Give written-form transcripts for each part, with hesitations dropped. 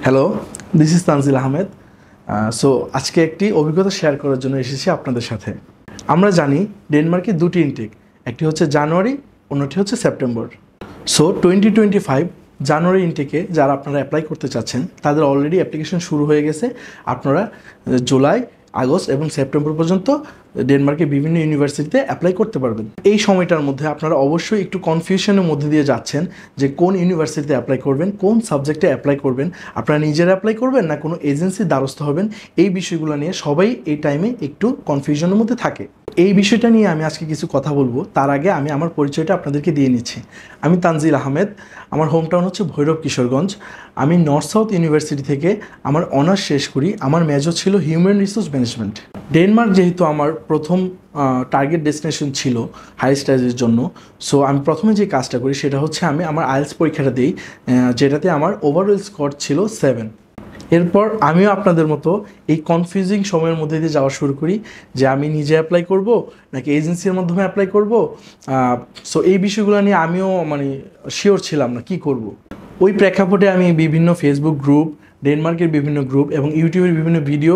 Hello, this is Tanzil Ahmed. So আজকে একটি অভিজ্ঞতা শেয়ার করার জন্য এসেছি আপনাদের সাথে। আমরা জানি ডেনমার্কে দুটি ইনটেক, একটি হচ্ছে জানুয়ারি, অন্যটি হচ্ছে সেপ্টেম্বর। সো 2025 জানুয়ারি ইনটেকে যারা আপনারা অ্যাপ্লাই করতে চাচ্ছেন তাদের অলরেডি অ্যাপ্লিকেশন শুরু হয়ে গেছে। আপনারা জুলাই, আগস্ট এবং সেপ্টেম্বর পর্যন্ত ডেনমার্কের বিভিন্ন ইউনিভার্সিটিতে অ্যাপ্লাই করতে পারবেন। এই সময়টার মধ্যে আপনারা অবশ্যই একটু কনফিউশনের মধ্যে দিয়ে যাচ্ছেন যে কোন ইউনিভার্সিটিতে অ্যাপ্লাই করবেন, কোন সাবজেক্টে অ্যাপ্লাই করবেন, আপনারা নিজেরা অ্যাপ্লাই করবেন না কোনো এজেন্সির দ্বারস্থ হবেন। এই বিষয়গুলো নিয়ে সবাই এই টাইমে একটু কনফিউশনের মধ্যে থাকে। এই বিষয়টা নিয়ে আমি আজকে কিছু কথা বলবো। তার আগে আমি আমার পরিচয়টা আপনাদেরকে দিয়ে নিচ্ছি। আমি তানজিল আহমেদ, আমার হোম টাউন হচ্ছে ভৈরব কিশোরগঞ্জ। আমি নর্থ সাউথ ইউনিভার্সিটি থেকে আমার অনার্স শেষ করি। আমার মেজর ছিল হিউম্যান রিসোর্স ম্যানেজমেন্ট। ডেনমার্ক যেহেতু আমার প্রথম টার্গেট ডেস্টিনেশন ছিল হাই স্টাডিজের জন্য, সো আমি প্রথমে যে কাজটা করি সেটা হচ্ছে আমি আমার আইএলটিএস পরীক্ষাটা দিই, যেটাতে আমার ওভারঅল স্কোর ছিল 7। এরপর আমিও আপনাদের মতো এই কনফিউজিং সময়ের মধ্যে দিয়ে যাওয়া শুরু করি যে আমি নিজে অ্যাপ্লাই করব নাকি এজেন্সির মাধ্যমে অ্যাপ্লাই করব। সো এই বিষয়গুলো নিয়ে আমিও শিওর ছিলাম না কি করব। ওই প্রেক্ষাপটে আমি বিভিন্ন ফেসবুক গ্রুপ, ডেনমার্কের বিভিন্ন গ্রুপ এবং ইউটিউবের বিভিন্ন ভিডিও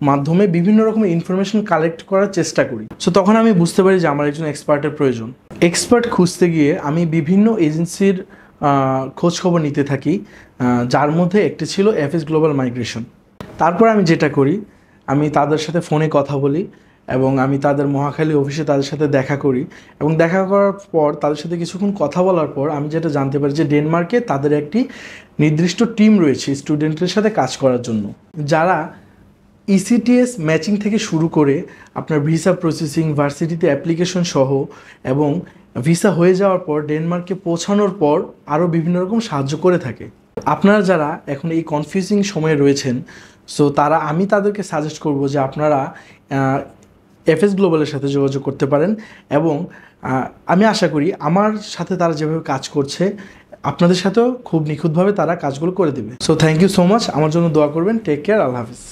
মাধ্যমে বিভিন্ন রকমের ইনফরমেশন কালেক্ট করার চেষ্টা করি। সো তখন আমি বুঝতে পারি যে আমার একজন এক্সপার্টের প্রয়োজন। এক্সপার্ট খুঁজতে গিয়ে আমি বিভিন্ন এজেন্সির খোঁজখবর নিতে থাকি, যার মধ্যে একটি ছিল এফএস গ্লোবাল মাইগ্রেশন। তারপর আমি যেটা করি, আমি তাদের সাথে ফোনে কথা বলি এবং আমি তাদের মহাখালী অফিসে তাদের সাথে দেখা করি এবং দেখা করার পর তাদের সাথে কিছুক্ষণ কথা বলার পর আমি যেটা জানতে পারি যে ডেনমার্কে তাদের একটি নির্দিষ্ট টিম রয়েছে স্টুডেন্টের সাথে কাজ করার জন্য, যারা ইসিটিএস ম্যাচিং থেকে শুরু করে আপনার ভিসা প্রসেসিং, ভার্সিটিতে অ্যাপ্লিকেশন সহ এবং ভিসা হয়ে যাওয়ার পর ডেনমার্কে পৌঁছানোর পর আরও বিভিন্ন রকম সাহায্য করে থাকে। আপনারা যারা এখন এই কনফিউজিং সময়ে রয়েছেন, সো আমি তাদেরকে সাজেস্ট করব যে আপনারা এফএস গ্লোবালের সাথে যোগাযোগ করতে পারেন এবং আমি আশা করি আমার সাথে তারা যেভাবে কাজ করছে আপনাদের সাথেও খুব নিখুঁতভাবে তারা কাজগুলো করে দেবে। So thank you so much. আমার জন্য দোয়া করবেন। Take care. আল্লাহ হাফিজ।